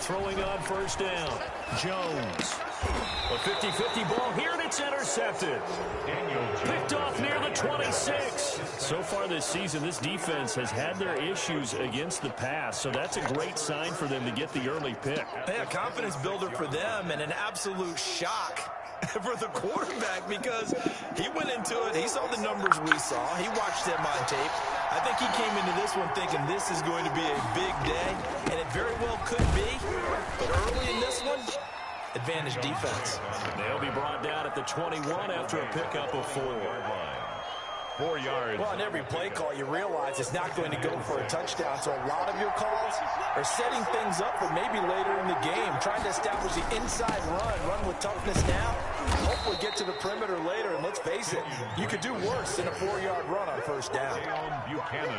throwing on first down. Jones. A 50-50 ball here, and it's intercepted. Picked off near the 26. So far this season, this defense has had their issues against the pass, so that's a great sign for them to get the early pick. A confidence builder for them and an absolute shock for the quarterback because he went into it. He saw the numbers we saw. He watched them on tape. I think he came into this one thinking this is going to be a big day, and it very well could be. But early in this one, advantage defense. They'll be brought down at the 21 after a pickup of 4. 4 yards. Well, on every play call, you realize it's not going to go for a touchdown. So a lot of your calls are setting things up for maybe later in the game, trying to establish the inside run with toughness now, hopefully get to the perimeter later. And let's face it, you could do worse than a 4-yard run on first down.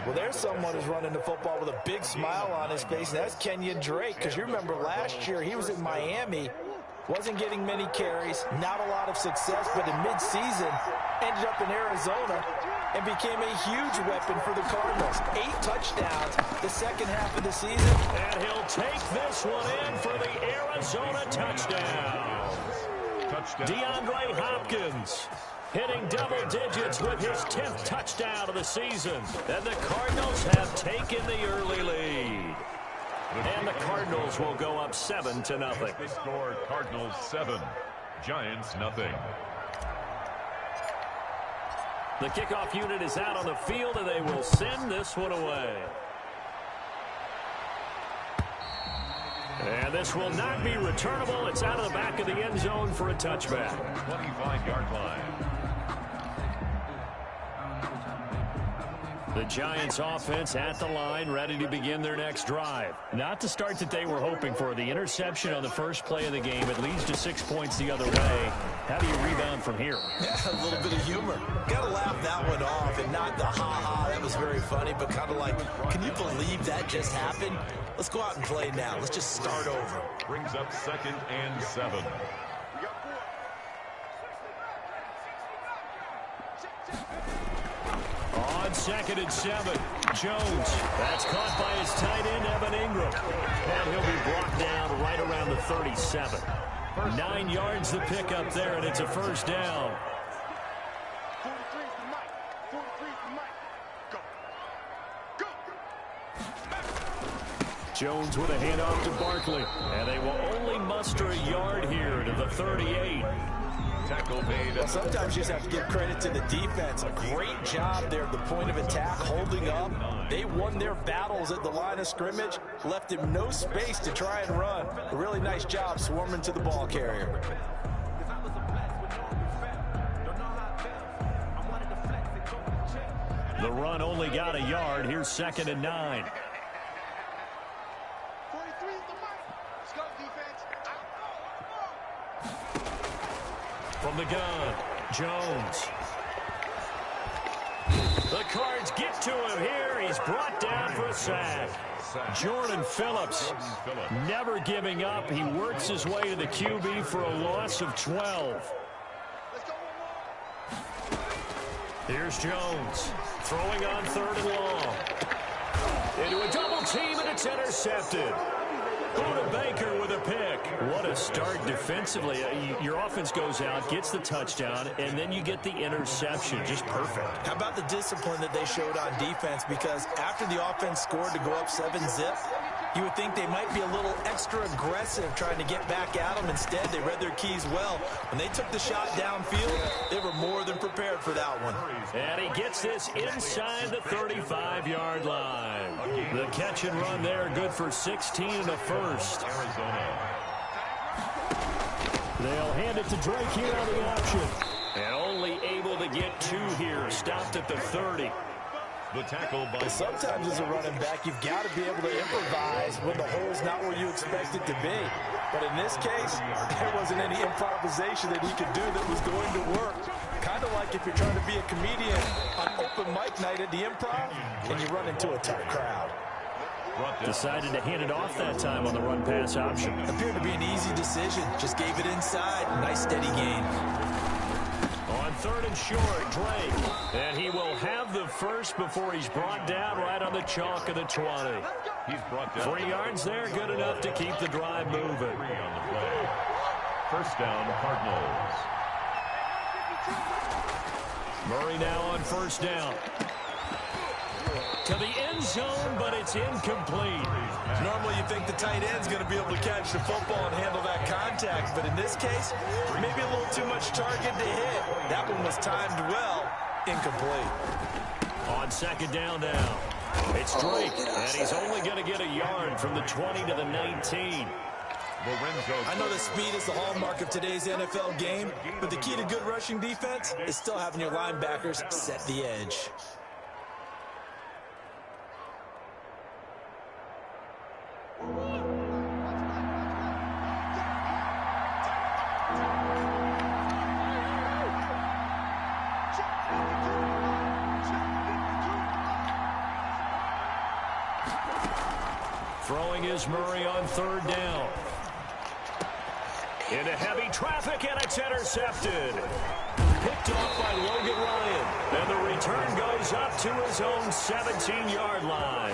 Well, there's someone who's running the football with a big smile on his face, and that's Kenyon Drake, because you remember last year he was in Miami. Wasn't getting many carries, not a lot of success, but in midseason ended up in Arizona and became a huge weapon for the Cardinals. 8 touchdowns the second half of the season. And he'll take this one in for the Arizona touchdown. DeAndre Hopkins hitting double digits with his 10th touchdown of the season. And the Cardinals have taken the early lead. And the Cardinals will go up 7-0. The score, Cardinals 7, Giants nothing. The kickoff unit is out on the field, and they will send this one away. And this will not be returnable. It's out of the back of the end zone for a touchback. 25-yard line. The Giants offense at the line, ready to begin their next drive. Not the start that they were hoping for. The interception on the first play of the game. It leads to 6 points the other way. How do you rebound from here? Yeah, a little bit of humor. Got to laugh that one off and not the ha-ha. That was very funny, but kind of like, can you believe that just happened? Let's go out and play now. Let's just start over. Brings up 2nd and 7. On 2nd and 7, Jones. That's caught by his tight end, Evan Ingram. And he'll be brought down right around the 37. 9 yards to pick up there, and it's a first down. Jones with a handoff to Barkley. And they will only muster a yard here to the 38. Tackle made. Well, sometimes you just have to give credit to the defense. A great job there at the point of attack, holding up. They won their battles at the line of scrimmage, left him no space to try and run. A really nice job swarming to the ball carrier. The run only got a yard. Here's 2nd and 9. From the gun, Jones. The Cards get to him here. He's brought down for a sack. Jordan Phillips never giving up. He works his way to the QB for a loss of 12. Here's Jones throwing on 3rd and long. Into a double team, and it's intercepted. Buda Baker with a pick. What a start defensively. Your offense goes out, gets the touchdown, and then you get the interception. Just perfect. How about the discipline that they showed on defense? Because after the offense scored to go up 7-zip, you would think they might be a little extra aggressive trying to get back at them. Instead, they read their keys well. When they took the shot downfield, they were more than prepared for that one. And he gets this inside the 35-yard line. The catch and run there, good for 16 and a first. Arizona. They'll hand it to Drake here on the option. And only able to get 2 here, stopped at the 30. The tackle by... Sometimes as a running back, you've got to be able to improvise when the hole's not where you expect it to be. But in this case, there wasn't any improvisation that he could do that was going to work. Kind of like if you're trying to be a comedian on open mic night at the Improv and you run into a tough crowd. Decided to hand it off that time on the run-pass option. Appeared to be an easy decision. Just gave it inside. Nice steady gain. On 3rd and short, Drake. And he will have the first before he's brought down right on the chalk of the 20. He's brought down 3 yards there, good enough to keep the drive moving. 3 on the play. First down, Cardinals. Murray now on first down. To the end zone, but it's incomplete. Normally you think the tight end's going to be able to catch the football and handle that contact, but in this case, maybe a little too much target to hit. That one was timed well, incomplete. On second down now, it's Drake, and he's only going to get a yard from the 20 to the 19. I know that speed is the hallmark of today's NFL game, but the key to good rushing defense is still having your linebackers set the edge. Throwing is Murray on third down. Into heavy traffic, and it's intercepted. Picked off by Logan Ryan. And the return goes up to his own 17-yard line.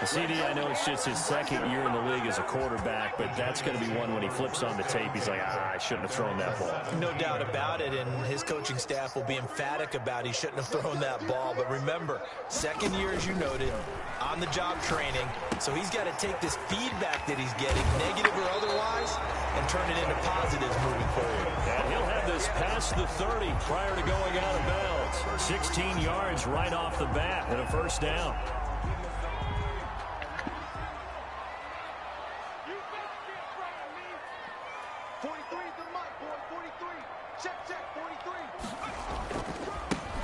CD, I know it's just his second year in the league as a quarterback, but that's going to be one when he flips on the tape. He's like, I shouldn't have thrown that ball. No doubt about it, and his coaching staff will be emphatic about he shouldn't have thrown that ball. But remember, second year, as you noted, on-the-job training, so he's got to take this feedback that he's getting, negative or otherwise, and turn it into positives moving forward. And he'll have this past the 30 prior to going out of bounds. 16 yards right off the bat and a first down.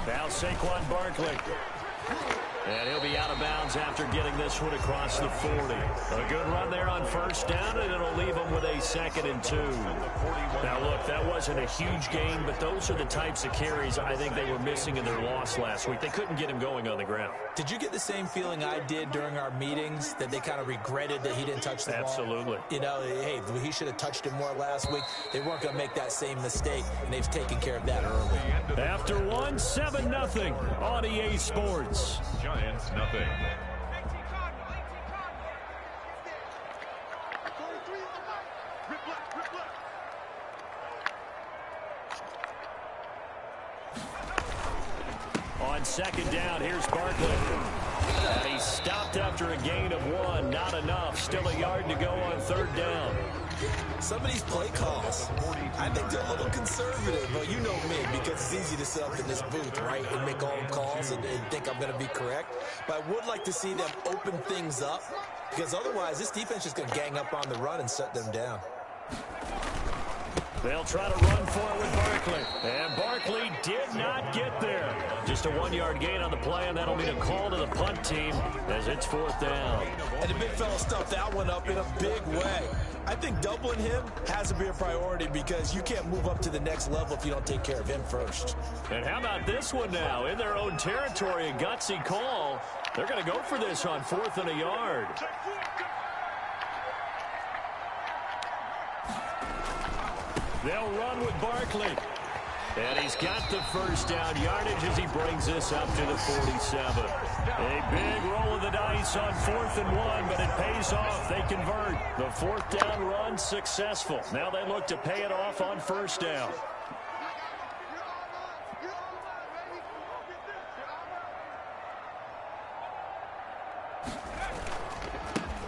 Now Saquon Barkley. And he'll be out of bounds after getting this one across the 40. A good run there on first down, and it'll leave him with a 2nd and 2. Now, look, that wasn't a huge gain, but those are the types of carries I think they were missing in their loss last week. They couldn't get him going on the ground. Did you get the same feeling I did during our meetings, that they kind of regretted that he didn't touch the ball? Absolutely. You know, hey, he should have touched it more last week. They weren't going to make that same mistake, and they've taken care of that early. After 7-0 on EA Sports. Giants, nothing. On second down, here's Barkley. And he stopped after a gain of 1. Not enough. Still a yard to go on third down. Some of these play calls, I think they're a little conservative, but you know me, because it's easy to sit up in this booth, right, and make all the calls and think I'm going to be correct. But I would like to see them open things up, because otherwise this defense is going to gang up on the run and shut them down. They'll try to run for it with Barkley. And Barkley did not get there. Just a 1-yard gain on the play, and that'll mean a call to the punt team as it's 4th down. And the big fella stuffed that one up in a big way. I think doubling him has to be a priority, because you can't move up to the next level if you don't take care of him first. And how about this one now? In their own territory, a gutsy call. They're going to go for this on 4th and a yard. They'll run with Barkley. And he's got the first down yardage as he brings this up to the 47. A big roll of the dice on 4th and 1, but it pays off. They convert. The 4th down run successful. Now they look to pay it off on first down.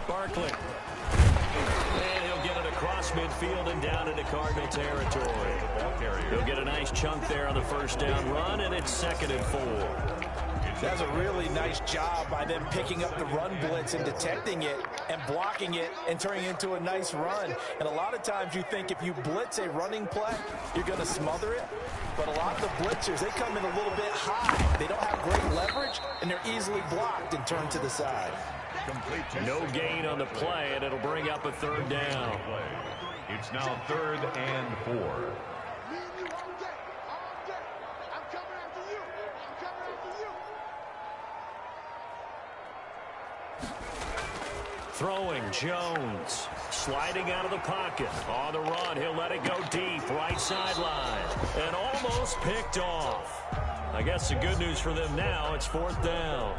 Barkley. And he'll get it across midfield and down into Cardinal territory. He'll get a nice chunk there on the first down run, and it's 2nd and 4. That's a really nice job by them picking up the run blitz and detecting it and blocking it and turning it into a nice run. And a lot of times you think if you blitz a running play, you're going to smother it. But a lot of the blitzers, they come in a little bit high. They don't have great leverage, and they're easily blocked and turned to the side. No gain on the play, and it'll bring up a 3rd down. It's now 3rd and 4. Throwing, Jones. Sliding out of the pocket. On the run, he'll let it go deep. Right sideline. And almost picked off. I guess the good news for them now, it's 4th down.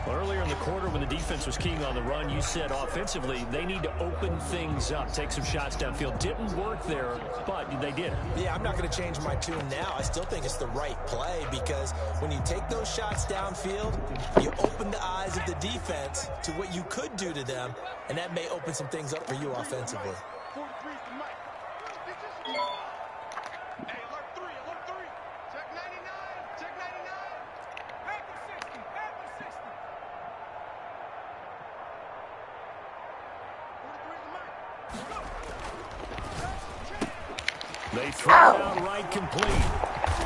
Well, earlier in the quarter when the defense was keying on the run, you said offensively they need to open things up, take some shots downfield. Didn't work there, but they did. Yeah, I'm not going to change my tune now. I still think it's the right play because when you take those shots downfield, you open the eyes of the defense to what you could do to them, and that may open some things up for you offensively. They throw it out right complete.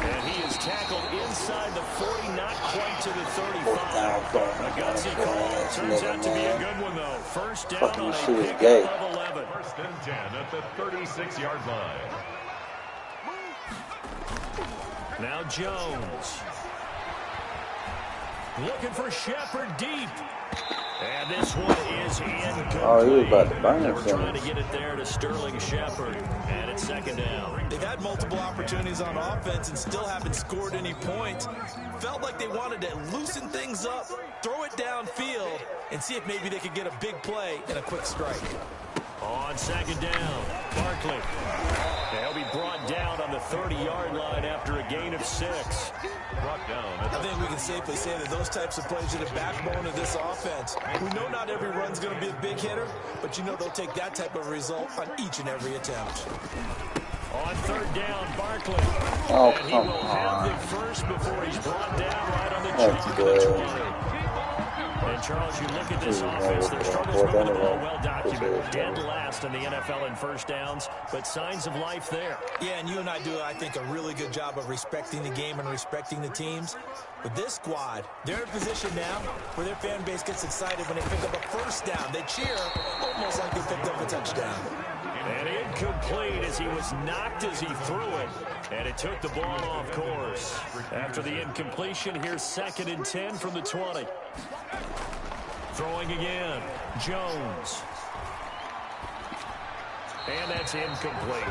And he is tackled inside the 40, not quite to the 35. A gutsy call. Turns out to be a good one, though. First down on a pickup of 11. First and 10 at the 36-yard line. Now Jones. Looking for Shepard deep. And this one is incomplete. Oh, he was about to burn They were it. trying to get it there to Sterling Shepard. And it's second down. They've had multiple opportunities on offense and still haven't scored any points. Felt like they wanted to loosen things up, throw it downfield, and see if maybe they could get a big play and a quick strike. On second down, Barkley. They'll be brought down on the 30-yard line after a gain of 6. Brought down. I think we can safely say that those types of plays are the backbone of this offense. We know not every run's going to be a big hitter, but you know they'll take that type of result on each and every attempt. On third down, Barkley. Oh, and he come will have on. the first before he's brought down right on the That's check of the good. 20. And Charles, you look at this offense, their struggles running the ball well documented. Dead last in the NFL in first downs, but signs of life there. Yeah, and you and I do, I think, a really good job of respecting the game and respecting the teams. But this squad, they're in a position now where their fan base gets excited when they pick up a first down. They cheer almost like they picked up a touchdown. And incomplete as he was knocked as he threw it. And it took the ball off course. After the incompletion, here's second and 10 from the 20. Throwing again, Jones. And that's incomplete.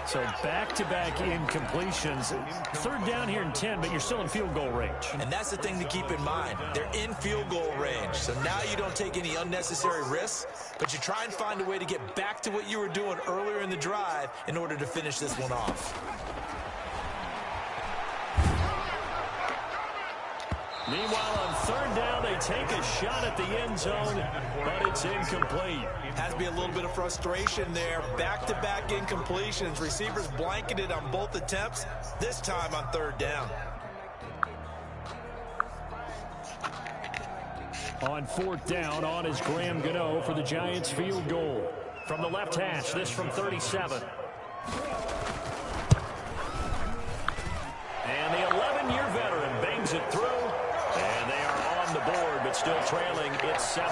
So back-to-back incompletions. Third down here in 10, but you're still in field goal range. And that's the thing to keep in mind. They're in field goal range. So now you don't take any unnecessary risks, but you try and find a way to get back to what you were doing earlier in the drive in order to finish this one off. Meanwhile, on third down, they take a shot at the end zone, but it's incomplete. Has to be a little bit of frustration there. Back-to-back incompletions. Receivers blanketed on both attempts, this time on third down. On fourth down, on is Graham Gano for the Giants field goal. From the left hash, this from 37. And the 11-year veteran bangs it through. And they are on the board, but still trailing. It's 7-3.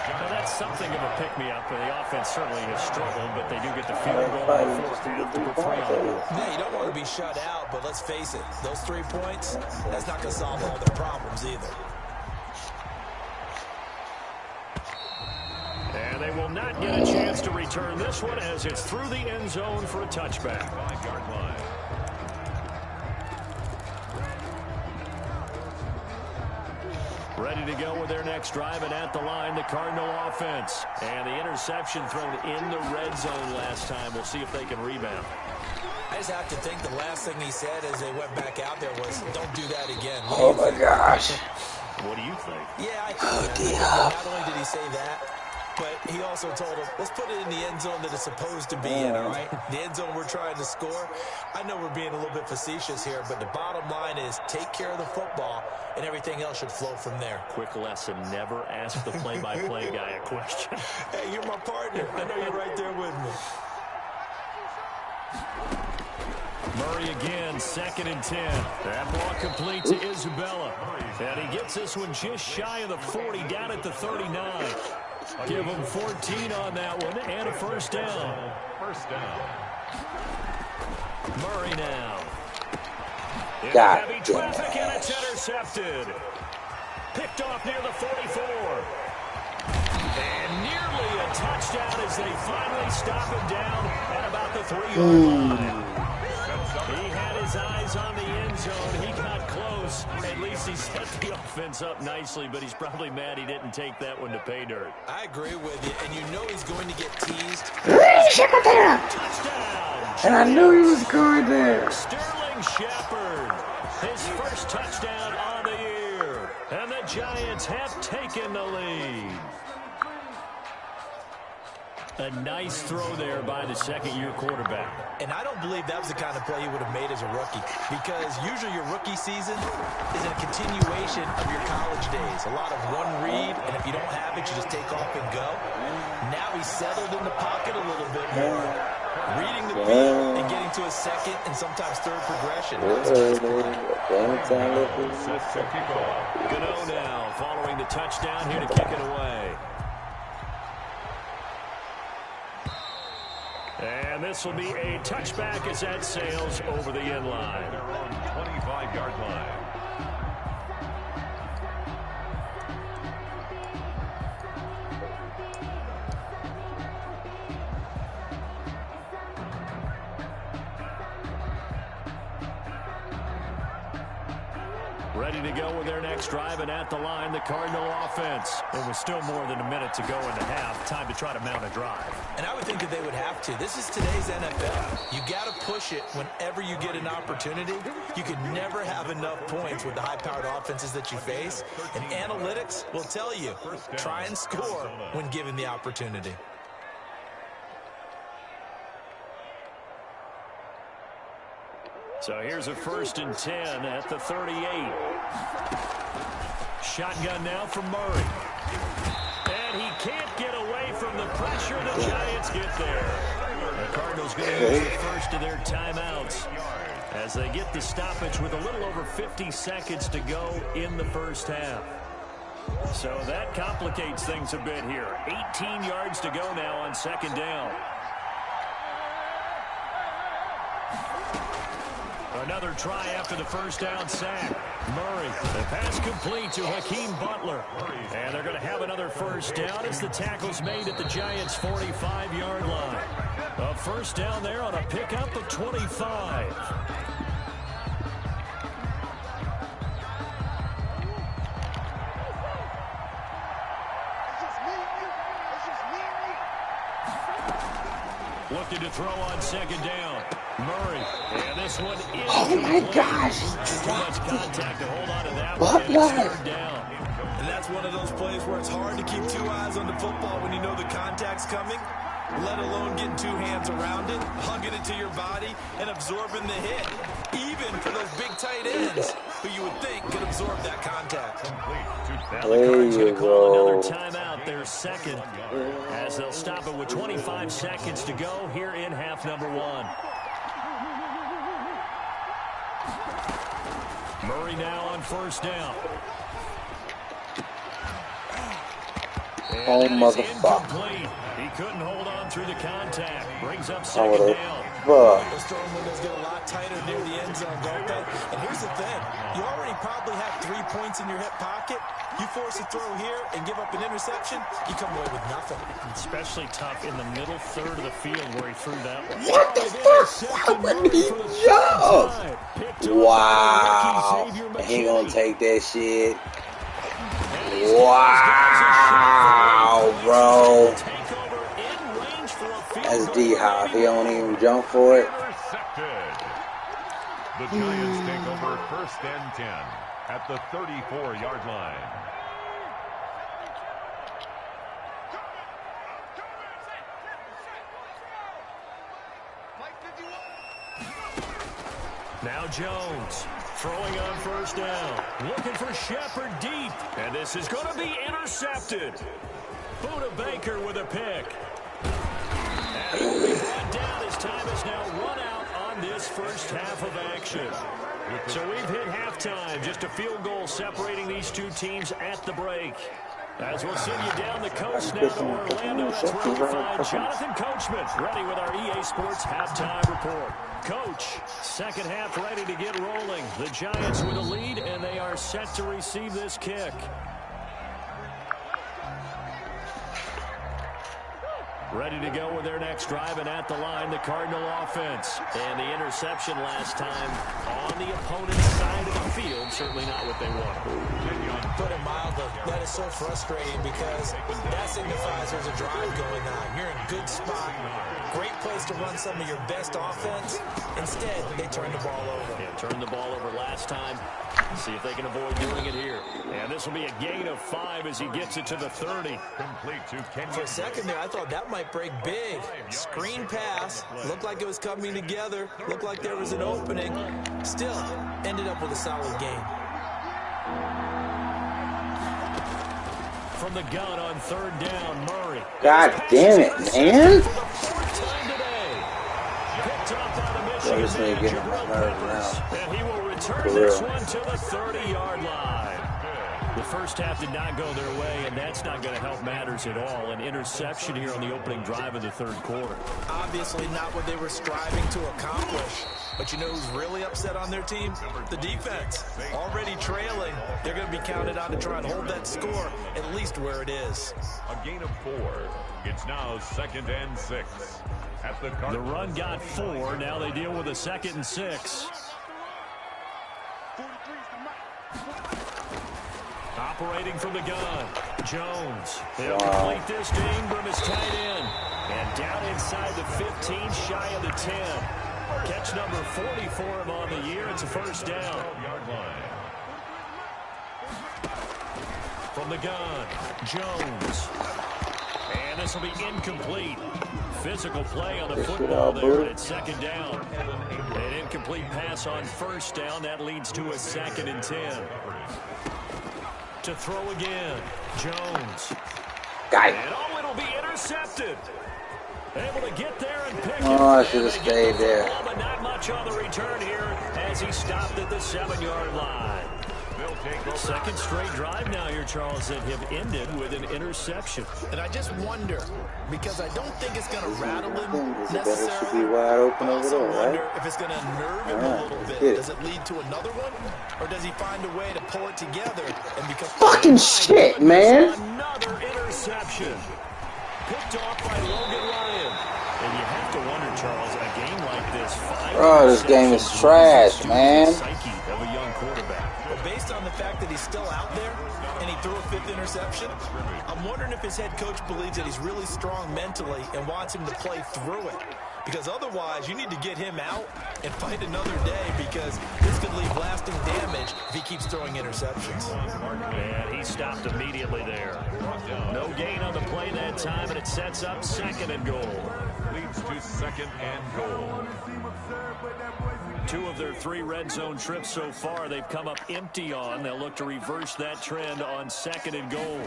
Now, that's something of a pick-me-up. The offense certainly has struggled, but they do get the field goal on the fourth down to put 3 on the board. Yeah, you don't want to be shut out, but let's face it. Those 3 points, that's not going to solve all their problems either. And they will not get a chance to return this one as it's through the end zone for a touchback. 5-yard line. Ready to go with their next drive, and at the line, the Cardinal offense. And the interception thrown in the red zone last time. We'll see if they can rebound. I just have to think the last thing he said as they went back out there was, don't do that again. Oh my gosh. What do you think? Yeah, I think that. Not only did he say that, but he also told him, let's put it in the end zone that it's supposed to be in, all right? The end zone we're trying to score. I know we're being a little bit facetious here, but the bottom line is take care of the football, and everything else should flow from there. Quick lesson, never ask the play-by-play guy a question. Hey, you're my partner. I know you're right there with me. Murray again, second and 10. That ball complete to Isabella. And he gets this one just shy of the 40, down at the 39. Give him 14 on that one, and a first down. First down. Murray now. In God heavy damn traffic, it. and it's intercepted. Picked off near the 44. And nearly a touchdown as they finally stop him down at about the 3-yard line. He had his eyes on the end zone. He got close. goes. At least he set the offense up nicely, but he's probably mad he didn't take that one to pay dirt. I agree with you, and you know he's going to get teased. Touchdown! And I knew he was going there. Sterling Shepard, his first touchdown on the year. And the Giants have taken the lead. A nice throw there by the second-year quarterback. And I don't believe that was the kind of play he would have made as a rookie, because usually your rookie season is a continuation of your college days. A lot of one read, and if you don't have it, you just take off and go. Now he's settled in the pocket a little bit more, reading the field and getting to a second and sometimes third progression. Gano now following the touchdown here to kick it away. And this will be a touchback as that sails over the end line. They're on 25-yard line. Ready to go with their next drive, and at the line, the Cardinal offense. It was still more than a minute to go in the half. Time to try to mount a drive. And I would think that they would have to. This is today's NFL. You got to push it whenever you get an opportunity. You can never have enough points with the high-powered offenses that you face. And analytics will tell you, try and score when given the opportunity. So here's a 1st and 10 at the 38. Shotgun now from Murray. And he can't get away from the pressure. The Giants get there. The Cardinals going to use the first of their timeouts as they get the stoppage with a little over 50 seconds to go in the first half. So that complicates things a bit here. 18 yards to go now on 2nd down. Another try after the first down sack. Murray, the pass complete to Hakeem Butler. And they're going to have another first down as the tackle's made at the Giants' 45-yard line. A first down there on a pickup of 25. Looking to throw on 2nd down. Murray, and this one is Oh my gosh. too much contact to hold on to that one. And it's 3rd down. And that's one of those plays where it's hard to keep 2 eyes on the football when you know the contact's coming, let alone getting 2 hands around it, hugging it to your body, and absorbing the hit. Even for those big tight ends, who you would think could absorb that contact. Now the Cards going to call another timeout, their second, as they'll stop it with 25 seconds to go here in half number 1. Murray now on 1st down. Oh, motherfucker. He couldn't hold on through the contact. Brings up 2nd down. Those throwing windows get a lot tighter near the end zone, don't they? And here's the thing. You already probably have 3 points in your hip pocket. You force a throw here and give up an interception, you come away with nothing. Especially tough in the middle third of the field where he threw that one. What the fuck? Why would he jump? Wow. He ain't gonna take that shit. Wow, bro. That's D-Hop. He don't even jump for it. The Giants take over 1st and 10 at the 34-yard line. Now Jones throwing on 1st down. Looking for Shepard deep. And this is going to be intercepted. Buda Baker with a pick. And he'll be brought down as time is now run out on this first half of action. So we've hit halftime. Just a field goal separating these two teams at the break. As we'll send you down the coast now to Orlando, that's where we find Jonathan Coachman ready with our EA Sports Halftime Report. Coach, second half ready to get rolling. The Giants with a lead, and they are set to receive this kick. Ready to go with their next drive, and at the line, the Cardinal offense. And the interception last time on the opponent's side of the field, certainly not what they want. Put it mildly, that is so frustrating because that signifies there's a drive going on. You're in a good spot, great place to run some of your best offense. Instead, they turn the ball over. Yeah, turned the ball over last time. See if they can avoid doing it here. And this will be a gain of 5 as he gets it to the 30. Complete to Kenyon. For a second there, I thought that might break big. Screen pass. Looked like it was coming together. Looked like there was an opening. Still, ended up with a solid gain. From the gun on 3rd down, Murray. God damn it, man. For the 4th time today. Picked up by the Yeah, this Michigan nigga getting on my Jabril nerves Peppers. now. And he will return For this real. one to the 30-yard line. The first half did not go their way, and that's not going to help matters at all. An interception here on the opening drive of the 3rd quarter. Obviously not what they were striving to accomplish. But you know who's really upset on their team? The defense. Already trailing. They're going to be counted on to try and hold that score at least where it is. A gain of 4. It's now 2nd and 6. At the The Cardinals. run got 4. Now they deal with a 2nd and 6. Operating from the gun, Jones. He'll complete this to Ingram, his tight end. And down inside the 15, shy of the 10. Catch number 40 for him on the year. It's a first down. 12-yard line. From the gun, Jones. And this will be incomplete. Physical play on the football there, but it's 2nd down. An incomplete pass on 1st down. That leads to a 2nd and 10. To throw again, Jones. Got it. And oh, it'll be intercepted. Able to get there and pick it. Oh, I should have stayed there. But not much on the return here as he stopped at the 7-yard line. They'll take over. 2nd straight drive now here, Charles, that have ended with an interception. And I just wonder, because I don't think it's going to rattle him Isabella should be necessarily. wide open I over also there, wonder right? if it's going to nerve him a Alright, little let's bit. get it. Does it lead to another one? Or does he find a way to pull it together and become... Fucking shit, man. Another interception. Picked off by Logan Ryan. And you have to wonder, Charles, a game like this. Bro, this game is trash, man. Psyche of a young quarterback. But based on the fact that he's still out there and he threw a 5th interception, I'm wondering if his head coach believes that he's really strong mentally and wants him to play through it. Because otherwise, you need to get him out and fight another day because this could leave lasting damage if he keeps throwing interceptions. And he stopped immediately there. No gain on the play that time, and it sets up 2nd and goal. Leads to 2nd and goal. 2 of their 3 red zone trips so far, they've come up empty on. They'll look to reverse that trend on 2nd and goal.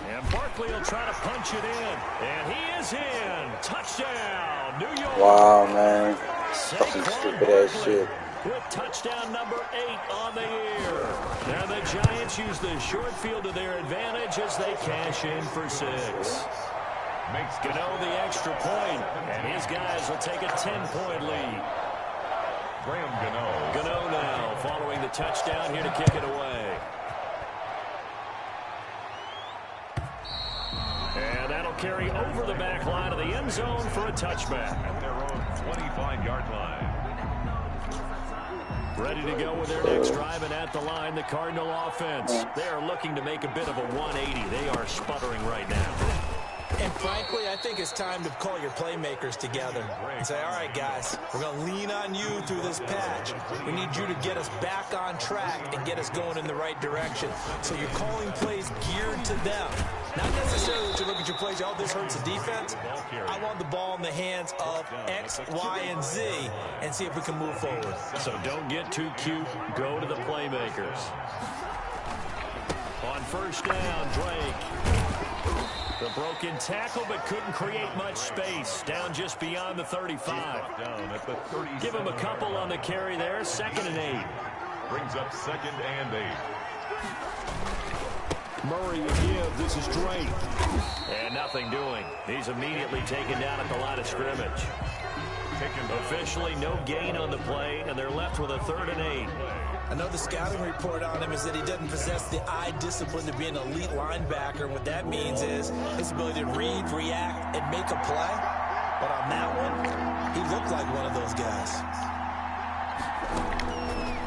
And Barkley will try to punch it in. And he is in. Touchdown, New York. Wow, man. Fucking Saquon stupid ass Barkley shit. with touchdown number 8 on the year. Now the Giants use the short field to their advantage as they cash in for 6. Makes Gano the extra point, and his guys will take a 10-point lead. Graham Gano. Gano now following the touchdown here to kick it away. And that'll carry over the back line of the end zone for a touchback. At their own 25-yard line. Ready to go with their next drive, and at the line, the Cardinal offense. They are looking to make a bit of a 180. They are sputtering right now. And frankly, I think it's time to call your playmakers together and say, all right, guys, we're going to lean on you through this patch. We need you to get us back on track and get us going in the right direction. So you're calling plays geared to them. Not necessarily that you look at your plays, oh, this hurts the defense. I want the ball in the hands of X, Y, and Z and see if we can move forward. So don't get too cute. Go to the playmakers. On 1st down, Drake. The broken tackle, but couldn't create much space. Down just beyond the 35. Down at the 30. Give him a couple on the carry there. 2nd and 8. Brings up 2nd and 8. Murray will give. This is Drake. And nothing doing. He's immediately taken down at the line of scrimmage. Officially no gain on the play, and they're left with a 3rd and 8. I know the scouting report on him is that he doesn't possess the eye discipline to be an elite linebacker. What that means is his ability to read, react, and make a play. But on that one, he looked like one of those guys.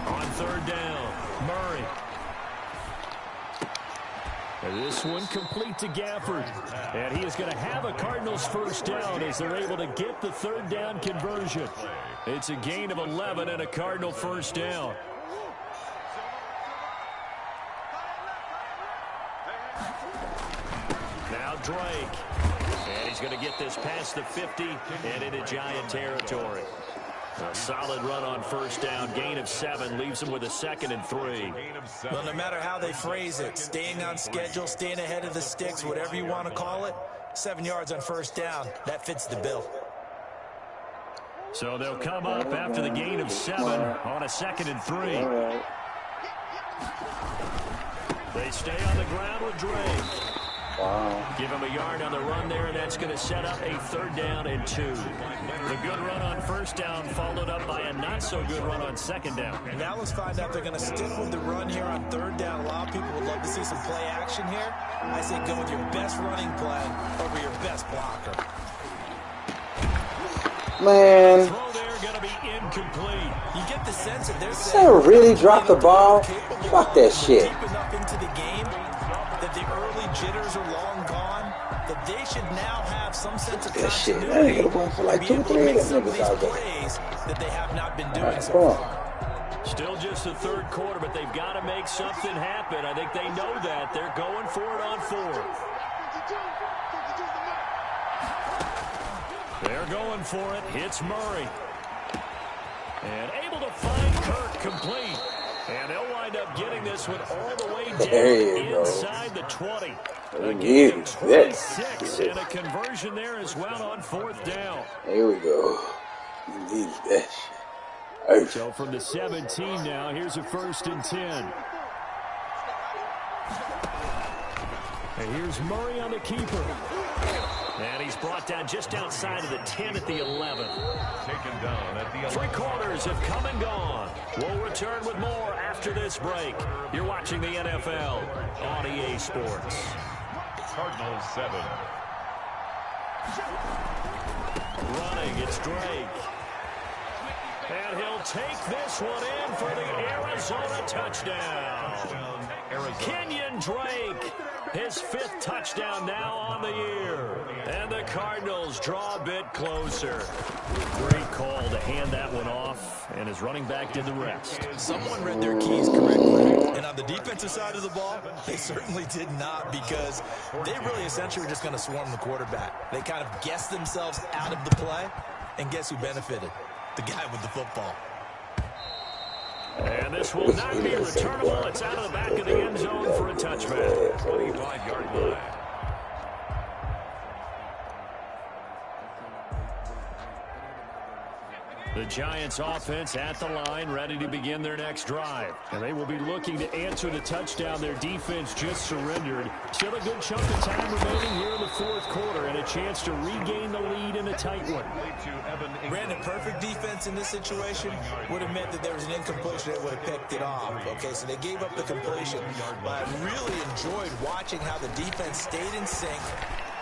On third down, Murray. And this one complete to Gafford. And he is going to have a Cardinals first down as they're able to get the third down conversion. It's a gain of 11 and a Cardinal first down. Now Drake. And he's going to get this past the 50 and into Giant territory. A solid run on first down. Gain of 7 leaves him with a 2nd and 3. Well, no matter how they phrase it, staying on schedule, staying ahead of the sticks, whatever you want to call it, 7 yards on first down, that fits the bill. So they'll come up after the gain of 7 on a 2nd and 3. They stay on the ground with Drake. Wow. Give him a yard on the run there, and that's going to set up a 3rd down and 2. The good run on first down followed up by a not-so-good run on 2nd down. Now let's find out if they're going to stick with the run here on 3rd down. A lot of people would love to see some play action here. I say go with your best running play over your best blocker. Man. Throw there going to be incomplete. You get the sense that they're saying really drop the ball? Fuck that shit. Deep enough into the game that the early jitters are long gone, that they should now have some sense of continuity I ain't going for like 2 or 3 of them niggas out there. plays that they have not been doing so Come on. far. Still just the 3rd quarter, but they've got to make something happen. I think they know that. They're going for it on 4th. They're going for it. Hits Murray. And able to find Kirk complete. And they'll wind up getting this one all the way down inside the 20. A gain of 26 and a conversion there as well on 4th down. Here we go. Need that shit. So from the 17 now, here's a 1st and 10. And here's Murray on the keeper. And he's brought down just outside of the 10 at the 11. Taken down at the 11. 3 quarters have come and gone. We'll return with more after this break. You're watching the NFL on EA Sports. Cardinals 7. Running, it's Drake. And he'll take this one in for the Arizona touchdown. Kenyon Drake, his 5th touchdown now on the year. And the Cardinals draw a bit closer. Great call to hand that one off, and his running back did the rest. Someone read their keys correctly. And on the defensive side of the ball, they certainly did not, because they really essentially were just going to swarm the quarterback. They kind of guessed themselves out of the play, and guess who benefited? The guy with the football. And this will not be returnable. It's out of the back of the end zone for a touchback. 25-yard line. The Giants offense at the line, ready to begin their next drive. And they will be looking to answer the touchdown their defense just surrendered. Still a good chunk of time remaining here in the 4th quarter, and a chance to regain the lead in a tight one. Brandon, perfect defense in this situation would have meant that there was an incompletion that would have picked it off. Okay, so they gave up the completion. But I really enjoyed watching how the defense stayed in sync,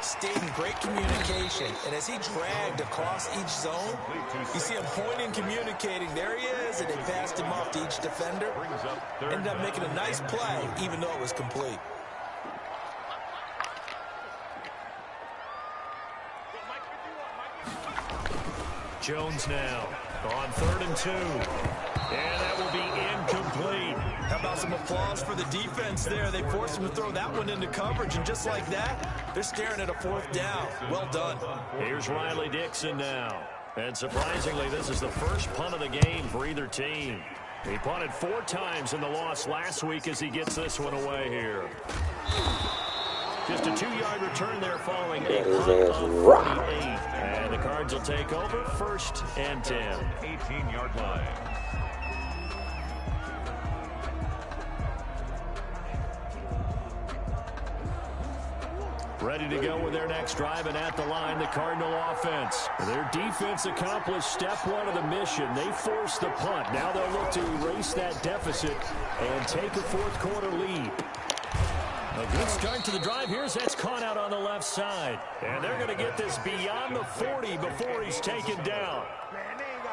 stayed in great communication, and as he dragged across each zone, you see him pointing, communicating. There he is, and they passed him off to each defender. Ended up making a nice play, even though it was complete. Jones now on 3rd and 2. And that will be incomplete. How about some applause for the defense there? They forced him to throw that one into coverage, and just like that, they're staring at a 4th down. Well done. Here's Riley Dixon now. And surprisingly, this is the first punt of the game for either team. He punted 4 times in the loss last week as he gets this one away here. Just a 2-yard return there following a punt of 48. And the Cards will take over 1st and 10. 18-yard line. ready to go with their next drive, and at the line, the Cardinal offense. Their defense accomplished step one of the mission. They forced the punt. Now they'll look to erase that deficit and take a fourth quarter lead. A good start to the drive. That's caught out on the left side. And they're going to get this beyond the 40 before he's taken down.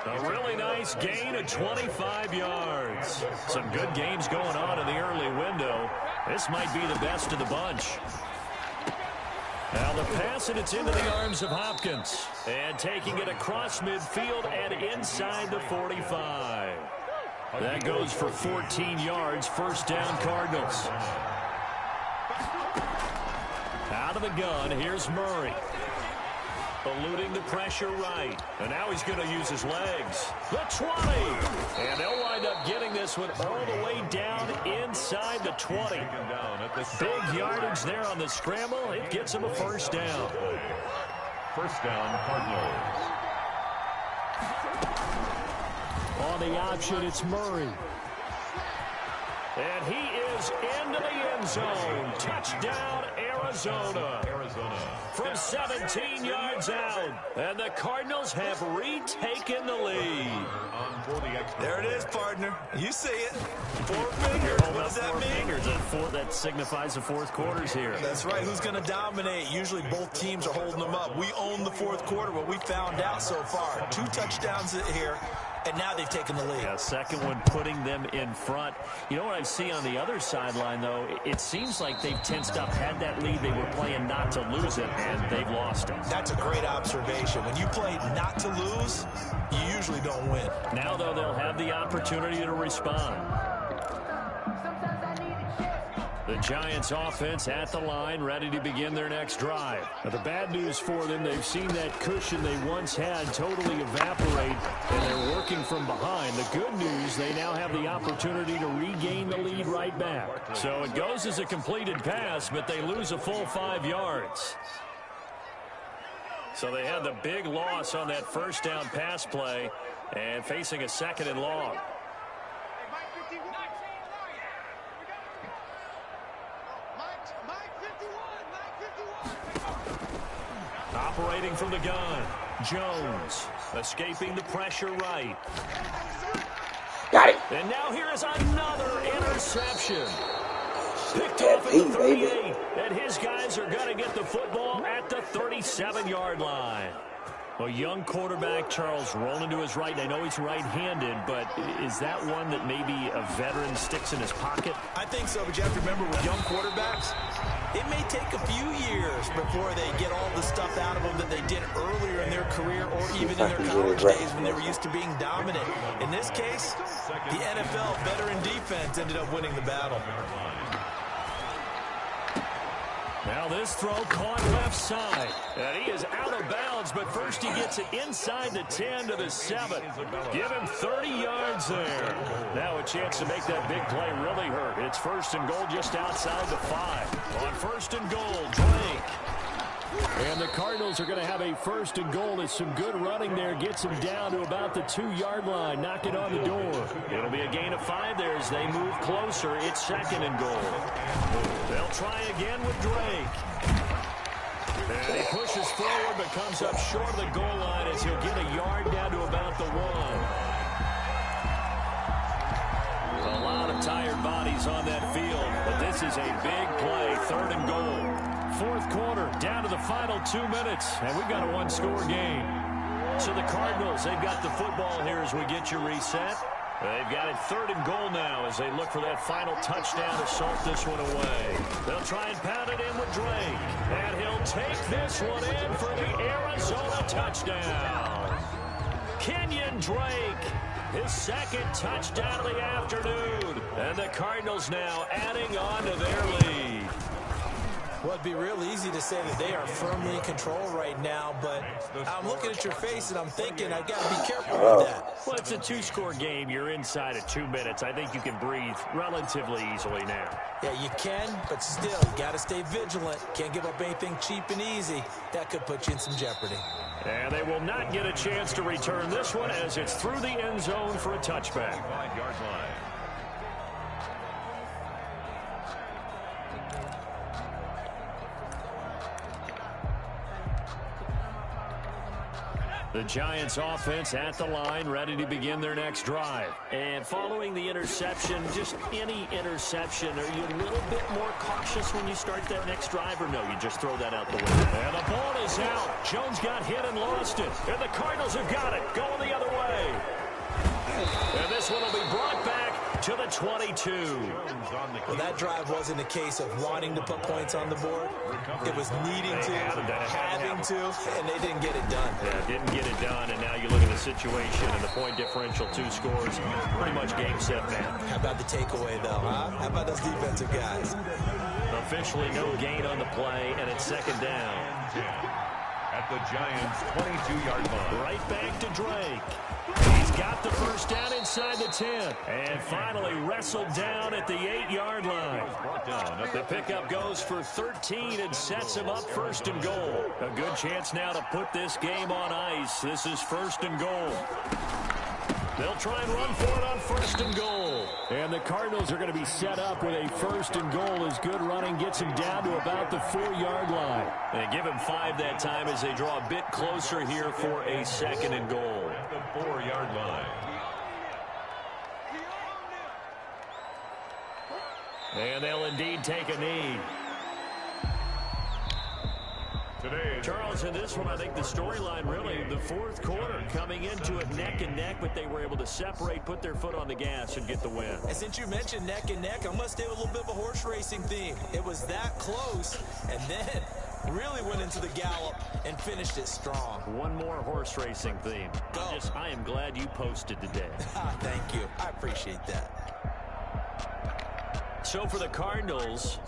A really nice gain of 25 yards. Some good games going on in the early window. This might be the best of the bunch. Now the pass, and it's into the arms of Hopkins. And taking it across midfield and inside the 45. That goes for 14 yards. First down, Cardinals. Out of the gun, here's Murray. Eluding the pressure right. And now he's going to use his legs. The 20. And they'll wind up getting this one all the way down inside the 20. Big yardage there on the scramble. It gets him a first down. First down, Cardinals. On the option, it's Murray. And he is into the end zone. Touchdown, Arizona. From 17 yards out. And the Cardinals have retaken the lead. There it is, partner. You see it. 4 fingers. What does that mean? That signifies the fourth quarter's here. That's right. Who's going to dominate? Usually both teams are holding them up. We own the fourth quarter, what we found out so far. 2 touchdowns here. And now they've taken the lead. Yeah, second one putting them in front. You know what I see on the other sideline, though? It seems like they've tensed up, had that lead. They were playing not to lose it, and they've lost it. That's a great observation. When you play not to lose, you usually don't win. Now, though, they'll have the opportunity to respond. The Giants offense at the line, ready to begin their next drive. Now, the bad news for them, they've seen that cushion they once had totally evaporate, and they're working from behind. The good news, they now have the opportunity to regain the lead right back. So it goes as a completed pass, but they lose a full 5 yards. So they had the big loss on that first down pass play and facing a second and long. Operating from the gun, Jones escaping the pressure right. Got it. And now here is another interception. Picked off at the 38, and his guys are going to get the football at the 37-yard line. A young quarterback, Charles, rolling to his right. I know he's right-handed, but is that one that maybe a veteran sticks in his pocket? I think so, but you have to remember with young quarterbacks, it may take a few years before they get all the stuff out of them that they did earlier in their career or even in their college days when they were used to being dominant. In this case, the NFL veteran defense ended up winning the battle. Now this throw caught left side. And he is out of bounds, but first he gets it inside the 10 to the 7. Give him 30 yards there. Now a chance to make that big play really hurt. It's first and goal just outside the 5. On first and goal, Drake. And the Cardinals are going to have a first and goal. It's some good running there. Gets him down to about the 2-yard line. Knock it on the door. It'll be a gain of 5 there as they move closer. It's second and goal. They'll try again with Drake. And he pushes forward but comes up short of the goal line as he'll get a yard down to about the 1. A lot of tired bodies on that field, but this is a big play. Third and goal. Fourth quarter, down to the final 2 minutes, and we've got a 1-score game. So the Cardinals, they've got the football here as we get you reset. They've got it third and goal now as they look for that final touchdown to salt this one away. They'll try and pound it in with Drake, and he'll take this one in for the Arizona touchdown. Kenyon Drake, his second touchdown of the afternoon, and the Cardinals now adding on to their lead. Well, it'd be real easy to say that they are firmly in control right now, but I'm looking at your face and I'm thinking I've got to be careful with that. Well, it's a 2-score game. You're inside of 2 minutes. I think you can breathe relatively easily now. Yeah, you can, but still, you got to stay vigilant. Can't give up anything cheap and easy. That could put you in some jeopardy. And they will not get a chance to return this one as it's through the end zone for a touchback. 5-yard line. The Giants offense at the line, ready to begin their next drive. And following the interception, just any interception, are you a little bit more cautious when you start that next drive, or no, you just throw that out the window? And the ball is out. Jones got hit and lost it. And the Cardinals have got it, going the other way. And this one will be brought back to the 22. Well, that drive wasn't a case of wanting to put points on the board. It was needing to, having to, and they didn't get it done. Yeah, didn't get it done, and now you look at the situation and the point differential, 2 scores, pretty much game, set, man. How about the takeaway, though, huh? How about those defensive guys? Officially no gain on the play, and it's second down. At the Giants' 22-yard line. Right back to Drake. He's got the first down inside the 10. And finally wrestled down at the 8-yard line. The pickup goes for 13 and sets him up first and goal. A good chance now to put this game on ice. This is first and goal. They'll try and run for it on first and goal. And the Cardinals are going to be set up with a first and goal as good running gets him down to about the 4-yard line. They give him 5 that time as they draw a bit closer here for a second and goal. At the 4-yard line. And they'll indeed take a knee. Charles, in this one, I think the storyline really, the fourth quarter, coming into it neck and neck, but they were able to separate, put their foot on the gas, and get the win. And since you mentioned neck and neck, I'm going to stay with a little bit of a horse racing theme. It was that close, and then really went into the gallop and finished it strong. One more horse racing theme. I am glad you posted today. Thank you. I appreciate that. So for the Cardinals,